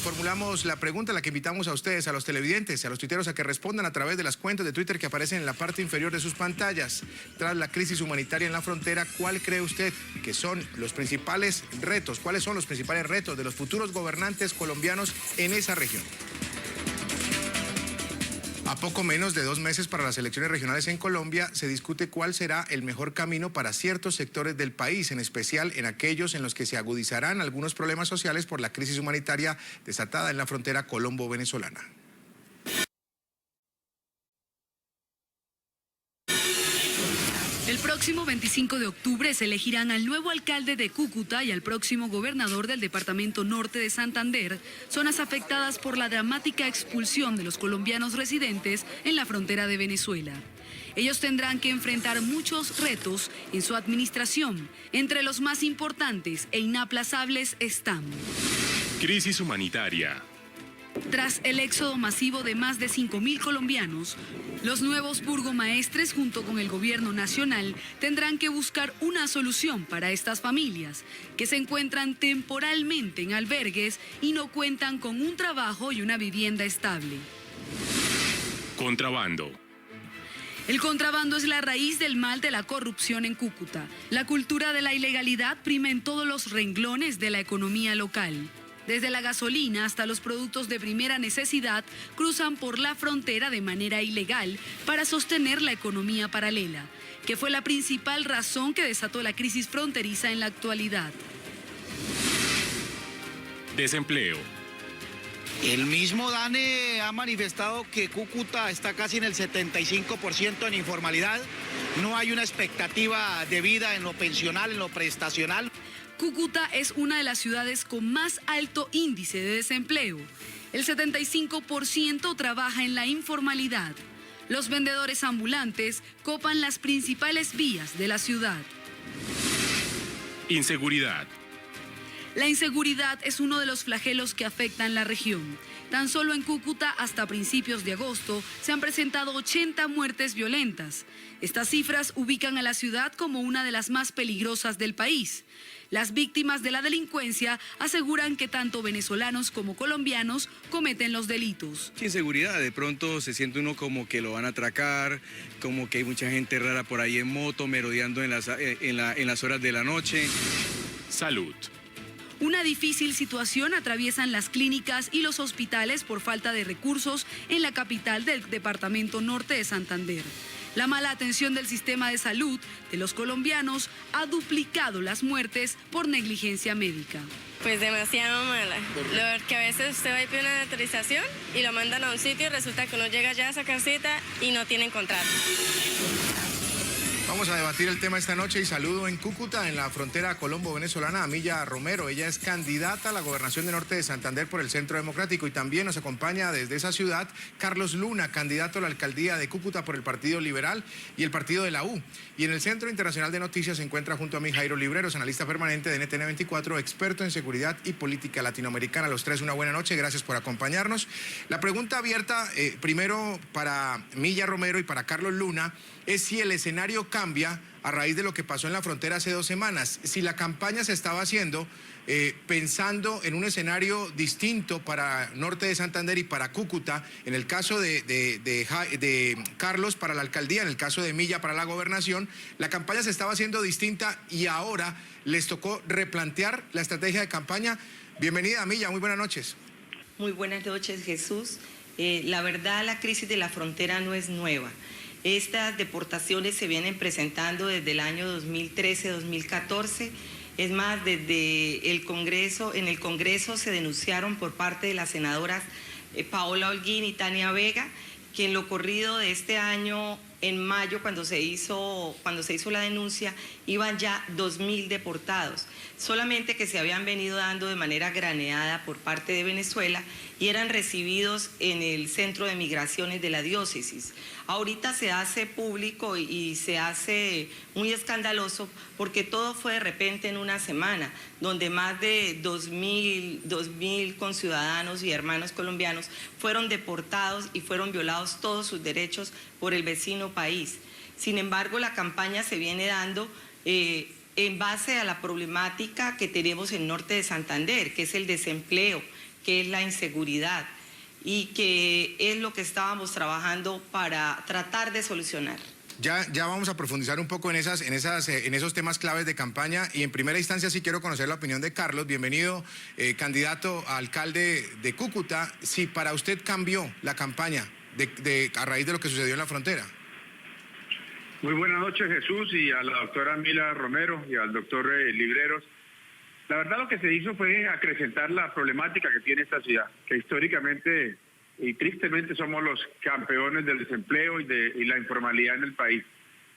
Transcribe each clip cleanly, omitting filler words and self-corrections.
formulamos la pregunta a la que invitamos a ustedes, a los televidentes, a los tuiteros a que respondan a través de las cuentas de Twitter que aparecen en la parte inferior de sus pantallas. Tras la crisis humanitaria en la frontera, ¿cuál cree usted que son los principales retos? ¿Cuáles son los principales retos de los futuros gobernantes colombianos en esa región? A poco menos de 2 meses para las elecciones regionales en Colombia, se discute cuál será el mejor camino para ciertos sectores del país, en especial en aquellos en los que se agudizarán algunos problemas sociales por la crisis humanitaria desatada en la frontera colombo-venezolana. El próximo 25 de octubre se elegirán al nuevo alcalde de Cúcuta y al próximo gobernador del departamento norte de Santander, zonas afectadas por la dramática expulsión de los colombianos residentes en la frontera de Venezuela. Ellos tendrán que enfrentar muchos retos en su administración. Entre los más importantes e inaplazables están: crisis humanitaria. Tras el éxodo masivo de más de 5.000 colombianos, los nuevos burgomaestres junto con el gobierno nacional tendrán que buscar una solución para estas familias que se encuentran temporalmente en albergues y no cuentan con un trabajo y una vivienda estable. Contrabando. El contrabando es la raíz del mal de la corrupción en Cúcuta. La cultura de la ilegalidad prima en todos los renglones de la economía local. Desde la gasolina hasta los productos de primera necesidad cruzan por la frontera de manera ilegal para sostener la economía paralela, que fue la principal razón que desató la crisis fronteriza en la actualidad. Desempleo. El mismo DANE ha manifestado que Cúcuta está casi en el 75% en informalidad. No hay una expectativa de vida en lo pensional, en lo prestacional. Cúcuta es una de las ciudades con más alto índice de desempleo. El 75% trabaja en la informalidad. Los vendedores ambulantes copan las principales vías de la ciudad. Inseguridad. La inseguridad es uno de los flagelos que afectan la región. Tan solo en Cúcuta, hasta principios de agosto, se han presentado 80 muertes violentas. Estas cifras ubican a la ciudad como una de las más peligrosas del país. Las víctimas de la delincuencia aseguran que tanto venezolanos como colombianos cometen los delitos. Sin seguridad, de pronto se siente uno como que lo van a atracar, como que hay mucha gente rara por ahí en moto, merodeando en las horas de la noche. Salud. Una difícil situación atraviesan las clínicas y los hospitales por falta de recursos en la capital del departamento norte de Santander. La mala atención del sistema de salud de los colombianos ha duplicado las muertes por negligencia médica. Pues demasiado mala. Lo que a veces usted va y pide una autorización y lo mandan a un sitio y resulta que uno llega ya a sacar cita y no tienen contrato. Vamos a debatir el tema esta noche y saludo en Cúcuta, en la frontera colombo-venezolana, a Milla Romero. Ella es candidata a la gobernación de Norte de Santander por el Centro Democrático y también nos acompaña desde esa ciudad Carlos Luna, candidato a la alcaldía de Cúcuta por el Partido Liberal y el Partido de la U. Y en el Centro Internacional de Noticias se encuentra junto a mí Jairo Libreros, analista permanente de NTN 24, experto en seguridad y política latinoamericana. Los tres, una buena noche, gracias por acompañarnos. La pregunta abierta, primero para Milla Romero y para Carlos Luna, es si el escenario cambia a raíz de lo que pasó en la frontera hace 2 semanas. Si la campaña se estaba haciendo pensando en un escenario distinto para Norte de Santander y para Cúcuta, en el caso de Carlos para la alcaldía, en el caso de Milla para la gobernación, la campaña se estaba haciendo distinta y ahora les tocó replantear la estrategia de campaña. Bienvenida, Milla, muy buenas noches. Muy buenas noches, Jesús. La verdad, la crisis de la frontera no es nueva. Estas deportaciones se vienen presentando desde el año 2013-2014. Es más, desde el Congreso, en el Congreso se denunciaron por parte de las senadoras Paola Holguín y Tania Vega, que en lo corrido de este año, en mayo, cuando se hizo la denuncia, iban ya 2.000 deportados. Solamente que se habían venido dando de manera graneada por parte de Venezuela y eran recibidos en el centro de migraciones de la diócesis. Ahorita se hace público y se hace muy escandaloso porque todo fue de repente en una semana, donde más de 2.000 conciudadanos y hermanos colombianos fueron deportados y fueron violados todos sus derechos por el vecino país. Sin embargo, la campaña se viene dando en base a la problemática que tenemos en Norte de Santander, que es el desempleo, que es la inseguridad, y que es lo que estábamos trabajando para tratar de solucionar. Ya vamos a profundizar un poco en esos temas claves de campaña, y en primera instancia sí quiero conocer la opinión de Carlos. Bienvenido, candidato a alcalde de Cúcuta. Si para usted cambió la campaña a raíz de lo que sucedió en la frontera. Muy buenas noches, Jesús, y a la doctora Mila Romero y al doctor Libreros. La verdad lo que se hizo fue acrecentar la problemática que tiene esta ciudad, que históricamente y tristemente somos los campeones del desempleo y la informalidad en el país.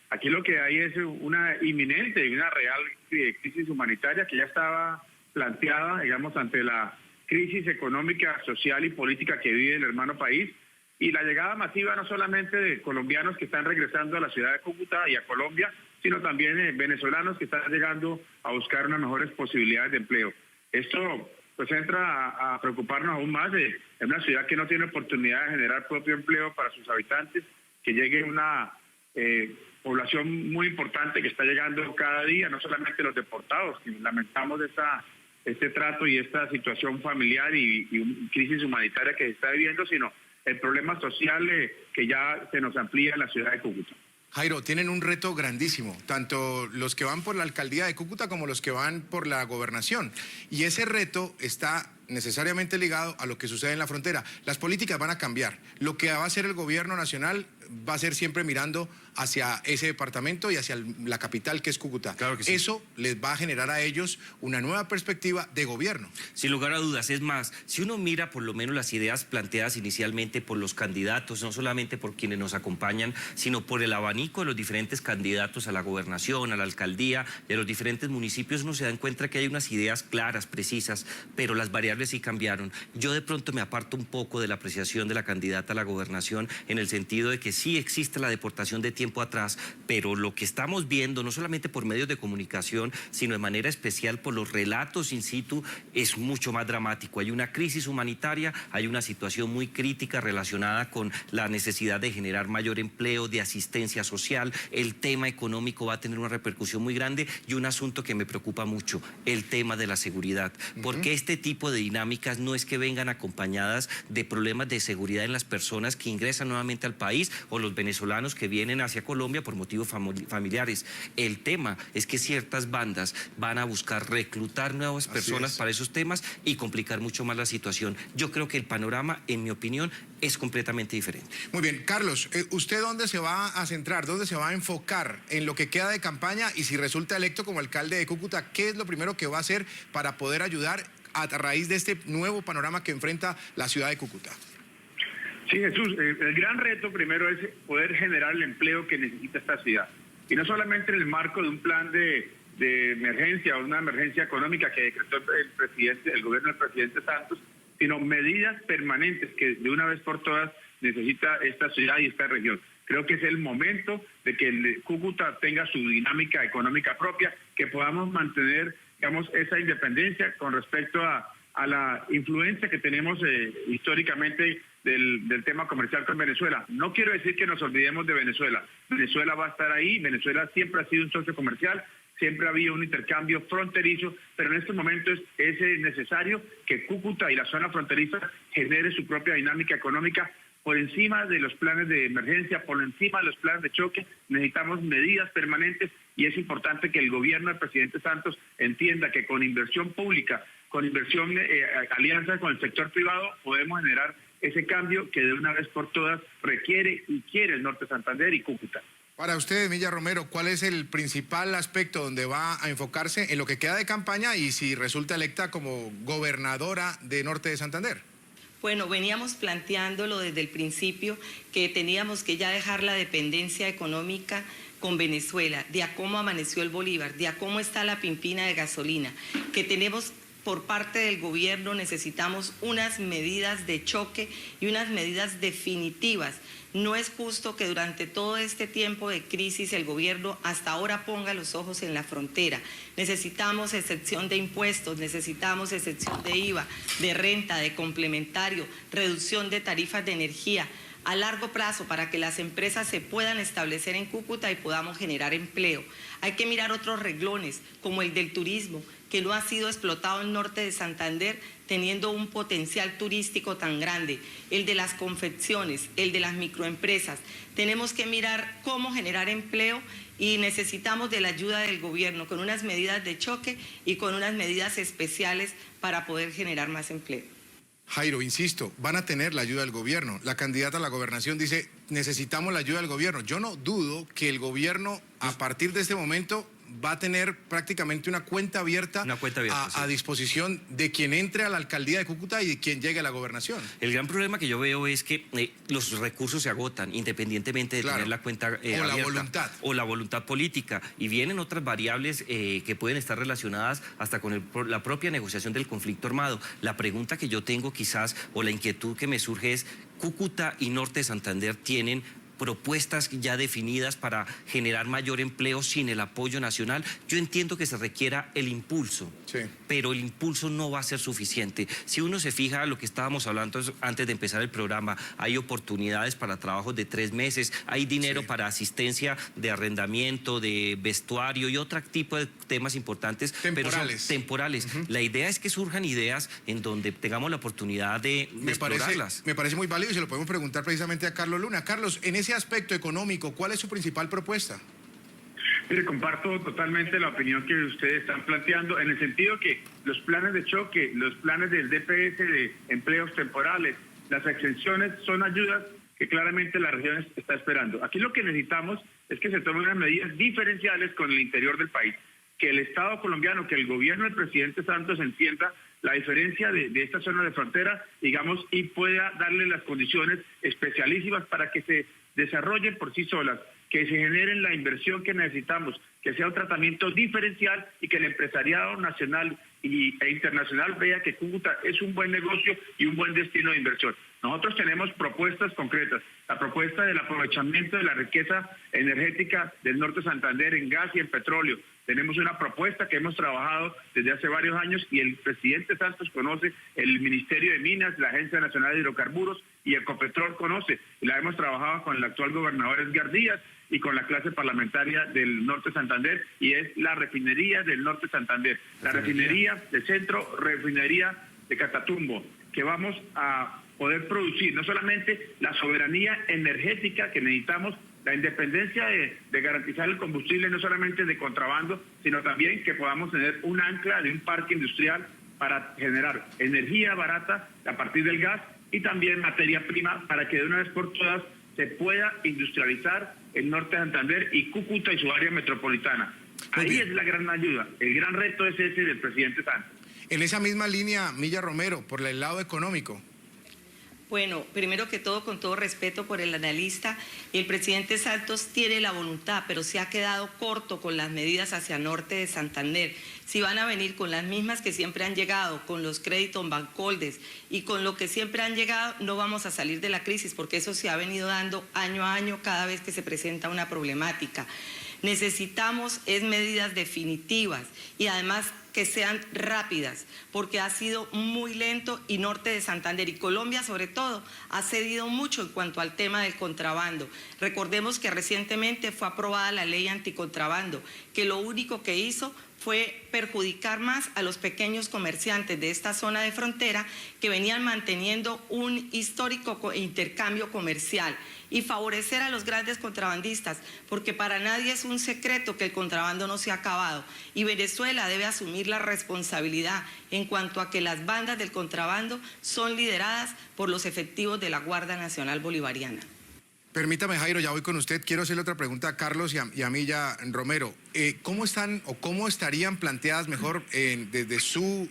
Aquí lo que hay es una inminente y una real crisis humanitaria que ya estaba planteada, digamos, ante la crisis económica, social y política que vive el hermano país, y la llegada masiva no solamente de colombianos que están regresando a la ciudad de Cúcuta y a Colombia, sino también venezolanos que están llegando a buscar unas mejores posibilidades de empleo. Esto pues entra a preocuparnos aún más de una ciudad que no tiene oportunidad de generar propio empleo para sus habitantes, que llegue una población muy importante que está llegando cada día, no solamente los deportados, que lamentamos este trato y esta situación familiar y una crisis humanitaria que se está viviendo, sino el problema social que ya se nos amplía en la ciudad de Cúcuta. Jairo, tienen un reto grandísimo, tanto los que van por la alcaldía de Cúcuta como los que van por la gobernación. Y ese reto está necesariamente ligado a lo que sucede en la frontera. Las políticas van a cambiar. Lo que va a hacer el gobierno nacional va a ser siempre mirando hacia ese departamento y hacia la capital, que es Cúcuta. Claro que sí. Eso les va a generar a ellos una nueva perspectiva de gobierno. Sin lugar a dudas. Es más, si uno mira por lo menos las ideas planteadas inicialmente por los candidatos, no solamente por quienes nos acompañan, sino por el abanico de los diferentes candidatos a la gobernación, a la alcaldía y a los diferentes municipios, uno se da cuenta que hay unas ideas claras, precisas, pero las variables sí cambiaron. Yo de pronto me aparto un poco de la apreciación de la candidata a la gobernación, en el sentido de que sí existe la deportación de tiempo atrás, pero lo que estamos viendo, no solamente por medios de comunicación, sino de manera especial por los relatos in situ, es mucho más dramático. Hay una crisis humanitaria, hay una situación muy crítica relacionada con la necesidad de generar mayor empleo, de asistencia social. El tema económico va a tener una repercusión muy grande, y un asunto que me preocupa mucho, el tema de la seguridad. Porque este tipo de dinámicas no es que vengan acompañadas de problemas de seguridad en las personas que ingresan nuevamente al país o los venezolanos que vienen hacia Colombia por motivos familiares. El tema es que ciertas bandas van a buscar reclutar nuevas personas para esos temas y complicar mucho más la situación. Yo creo que el panorama, en mi opinión, es completamente diferente. Muy bien, Carlos, ¿usted dónde se va a centrar, dónde se va a enfocar en lo que queda de campaña, y si resulta electo como alcalde de Cúcuta, qué es lo primero que va a hacer para poder ayudar a raíz de este nuevo panorama que enfrenta la ciudad de Cúcuta? Sí, Jesús, el gran reto primero es poder generar el empleo que necesita esta ciudad. Y no solamente en el marco de un plan de emergencia o una emergencia económica que decretó el gobierno del presidente Santos, sino medidas permanentes que de una vez por todas necesita esta ciudad y esta región. Creo que es el momento de que Cúcuta tenga su dinámica económica propia, que podamos mantener, digamos, esa independencia con respecto a la influencia que tenemos históricamente del tema comercial con Venezuela. No quiero decir que nos olvidemos de Venezuela. Venezuela va a estar ahí. Venezuela siempre ha sido un socio comercial, siempre ha habido un intercambio fronterizo, pero en estos momentos es necesario que Cúcuta y la zona fronteriza genere su propia dinámica económica por encima de los planes de emergencia, por encima de los planes de choque. Necesitamos medidas permanentes, y es importante que el gobierno del presidente Santos entienda que con inversión pública, con inversión, alianzas con el sector privado, podemos generar ese cambio que de una vez por todas requiere y quiere el norte de Santander y Cúcuta. Para usted, Milla Romero, ¿cuál es el principal aspecto donde va a enfocarse en lo que queda de campaña y si resulta electa como gobernadora de Norte de Santander? Bueno, veníamos planteándolo desde el principio, que teníamos que ya dejar la dependencia económica con Venezuela, de a cómo amaneció el Bolívar, de a cómo está la pimpina de gasolina, que tenemos por parte del gobierno, necesitamos unas medidas de choque y unas medidas definitivas. No es justo que durante todo este tiempo de crisis el gobierno hasta ahora ponga los ojos en la frontera. Necesitamos excepción de impuestos, necesitamos excepción de IVA, de renta, de complementario, reducción de tarifas de energía a largo plazo para que las empresas se puedan establecer en Cúcuta y podamos generar empleo. Hay que mirar otros renglones, como el del turismo, que no ha sido explotado en norte de Santander, teniendo un potencial turístico tan grande, el de las confecciones, el de las microempresas. Tenemos que mirar cómo generar empleo y necesitamos de la ayuda del gobierno con unas medidas de choque y con unas medidas especiales para poder generar más empleo. Jairo, insisto, van a tener la ayuda del gobierno. La candidata a la gobernación dice, necesitamos la ayuda del gobierno. Yo no dudo que el gobierno, a partir de este momento, va a tener prácticamente una cuenta abierta, sí, a disposición de quien entre a la alcaldía de Cúcuta y de quien llegue a la gobernación. El gran problema que yo veo es que los recursos se agotan independientemente de tener la cuenta abierta. La voluntad. O la voluntad política. Y vienen otras variables que pueden estar relacionadas hasta con la propia negociación del conflicto armado. La pregunta que yo tengo quizás, o la inquietud que me surge es, ¿Cúcuta y Norte de Santander tienen propuestas ya definidas para generar mayor empleo sin el apoyo nacional? Yo entiendo que se requiera el impulso, sí, pero el impulso no va a ser suficiente. Si uno se fija a lo que estábamos hablando antes de empezar el programa, hay oportunidades para trabajos de 3 meses, hay dinero para asistencia de arrendamiento, de vestuario y otro tipo de temas importantes, pero son temporales. La idea es que surjan ideas en donde tengamos la oportunidad de explorarlas. Me parece muy válido y se lo podemos preguntar precisamente a Carlos Luna. Carlos, en ese aspecto económico, ¿cuál es su principal propuesta? Mire, comparto totalmente la opinión que ustedes están planteando, en el sentido que los planes de choque, los planes del DPS de empleos temporales, las exenciones son ayudas que claramente la región está esperando. Aquí lo que necesitamos es que se tomen unas medidas diferenciales con el interior del país, que el Estado colombiano, que el gobierno del presidente Santos entienda la diferencia de esta zona de frontera, digamos, y pueda darle las condiciones especialísimas para que se desarrollen por sí solas, que se generen la inversión que necesitamos, que sea un tratamiento diferencial y que el empresariado nacional e internacional vea que Cúcuta es un buen negocio y un buen destino de inversión. Nosotros tenemos propuestas concretas, la propuesta del aprovechamiento de la riqueza energética del norte de Santander en gas y en petróleo. Tenemos una propuesta que hemos trabajado desde hace varios años y el presidente Santos conoce, el Ministerio de Minas, la Agencia Nacional de Hidrocarburos y Ecopetrol conoce. Y la hemos trabajado con el actual gobernador Edgar Díaz y con la clase parlamentaria del norte de Santander, y es la refinería del norte de Santander, la refinería de Centro, refinería de Catatumbo, que vamos a poder producir no solamente la soberanía energética que necesitamos, la independencia de garantizar el combustible no solamente de contrabando, sino también que podamos tener un ancla de un parque industrial para generar energía barata a partir del gas y también materia prima para que de una vez por todas se pueda industrializar el norte de Santander y Cúcuta y su área metropolitana. Ahí es la gran ayuda. El gran reto es ese del presidente Santos. En esa misma línea, Milla Romero, por el lado económico. Bueno, primero que todo, con todo respeto por el analista, el presidente Santos tiene la voluntad, pero se ha quedado corto con las medidas hacia norte de Santander. Si van a venir con las mismas que siempre han llegado, con los créditos bancoldes y con lo que siempre han llegado, no vamos a salir de la crisis, porque eso se ha venido dando año a año cada vez que se presenta una problemática. Necesitamos medidas definitivas y además que sean rápidas, porque ha sido muy lento y norte de Santander y Colombia sobre todo ha cedido mucho en cuanto al tema del contrabando. Recordemos que recientemente fue aprobada la ley anticontrabando, que lo único que hizo fue perjudicar más a los pequeños comerciantes de esta zona de frontera que venían manteniendo un histórico intercambio comercial y favorecer a los grandes contrabandistas, porque para nadie es un secreto que el contrabando no se ha acabado y Venezuela debe asumir la responsabilidad en cuanto a que las bandas del contrabando son lideradas por los efectivos de la Guardia Nacional Bolivariana. Permítame, Jairo, ya voy con usted. Quiero hacerle otra pregunta a Carlos y a Milla Romero. ¿Cómo están o cómo estarían planteadas mejor desde su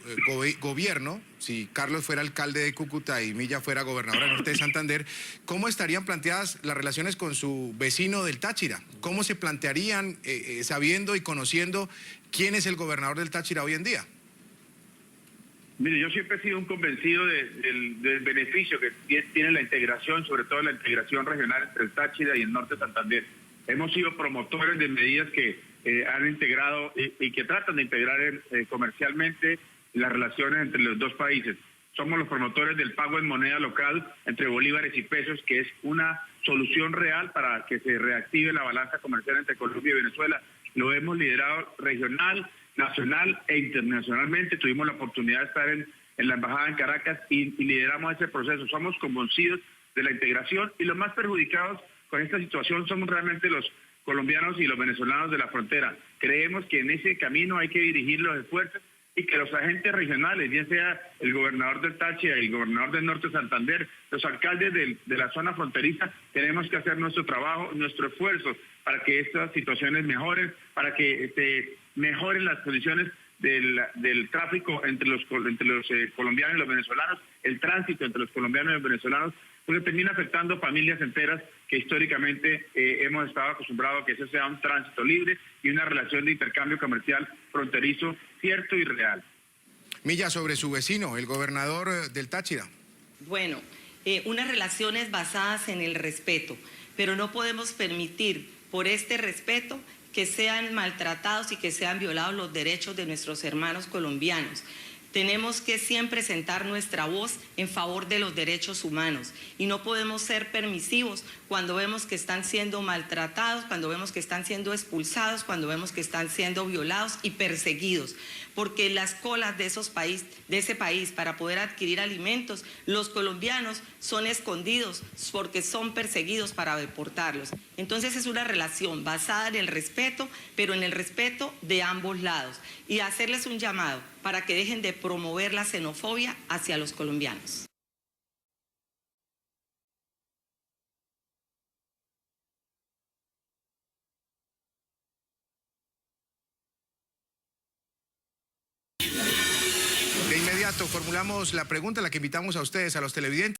gobierno, si Carlos fuera alcalde de Cúcuta y Milla fuera gobernadora del norte de Santander, cómo estarían planteadas las relaciones con su vecino del Táchira? ¿Cómo se plantearían sabiendo y conociendo quién es el gobernador del Táchira hoy en día? Mire, yo siempre he sido un convencido del beneficio que tiene la integración, sobre todo la integración regional entre el Táchira y el norte de Santander. Hemos sido promotores de medidas que han integrado y que tratan de integrar comercialmente las relaciones entre los dos países. Somos los promotores del pago en moneda local entre bolívares y pesos, que es una solución real para que se reactive la balanza comercial entre Colombia y Venezuela. Lo hemos liderado regional nacional e internacionalmente. Tuvimos la oportunidad de estar en la embajada en Caracas y lideramos ese proceso. Somos convencidos de la integración y los más perjudicados con esta situación somos realmente los colombianos y los venezolanos de la frontera. Creemos que en ese camino hay que dirigir los esfuerzos y que los agentes regionales, bien sea el gobernador del Táchira, el gobernador del Norte de Santander, los alcaldes de la zona fronteriza, tenemos que hacer nuestro trabajo, nuestro esfuerzo para que estas situaciones mejoren, para que mejoren las condiciones del tráfico entre los colombianos y los venezolanos, el tránsito entre los colombianos y los venezolanos, porque termina afectando familias enteras que históricamente hemos estado acostumbrados a que ese sea un tránsito libre y una relación de intercambio comercial fronterizo cierto y real. Milla, sobre su vecino, el gobernador del Táchira. Bueno, unas relaciones basadas en el respeto, pero no podemos permitir por este respeto que sean maltratados y que sean violados los derechos de nuestros hermanos colombianos. Tenemos que siempre sentar nuestra voz en favor de los derechos humanos y no podemos ser permisivos cuando vemos que están siendo maltratados, cuando vemos que están siendo expulsados, cuando vemos que están siendo violados y perseguidos. Porque en las colas de ese país para poder adquirir alimentos, los colombianos son escondidos porque son perseguidos para deportarlos. Entonces es una relación basada en el respeto, pero en el respeto de ambos lados. Y hacerles un llamado para que dejen de promover la xenofobia hacia los colombianos. De inmediato formulamos la pregunta a la que invitamos a ustedes, a los televidentes.